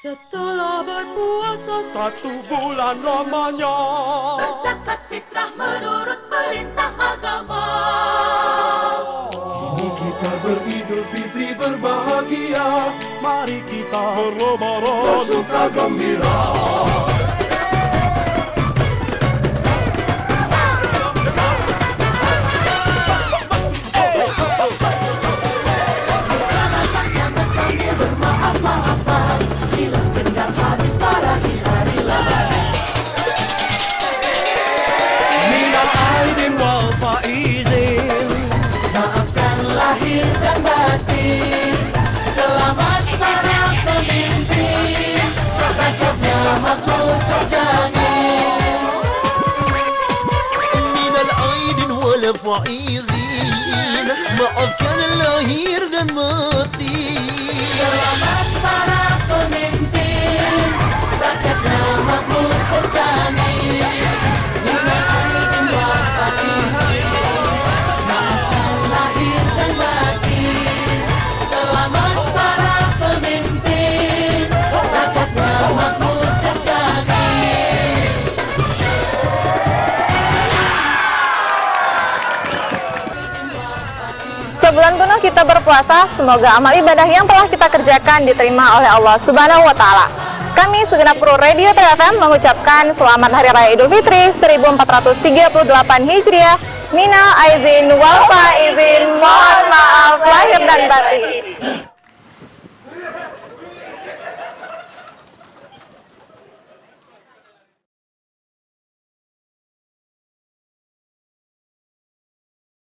Setelah berpuasa 1 bulan lamanya, berzakat fitrah menurut perintah agama. Kini kita beridul fitri berbahagia, mari kita berlebaran, bersuka gembira. minal aidin wal faizin, Maafkan lahir dan batin. Selamat para pemimpin, rakyatnya makmur terjamin. Minal aidin wal faizin, maafkan lahir dan batin. Selamat para pemimpin, rakyatnya makmur terjamin. Minal aidin wal faizin, maafkan lahir dan batin. Selamat para pemimpin, rakyatnya makmur terjamin. Sebulan penuh kita berpuasa, semoga amal ibadah yang telah kita kerjakan diterima oleh Allah Subhanahu wa Ta'ala. Kami segenap kru Radio TFM mengucapkan selamat Hari Raya Idul Fitri 1438 Hijriah. Minal aizin wal faizin, mohon maaf lahir dan batin.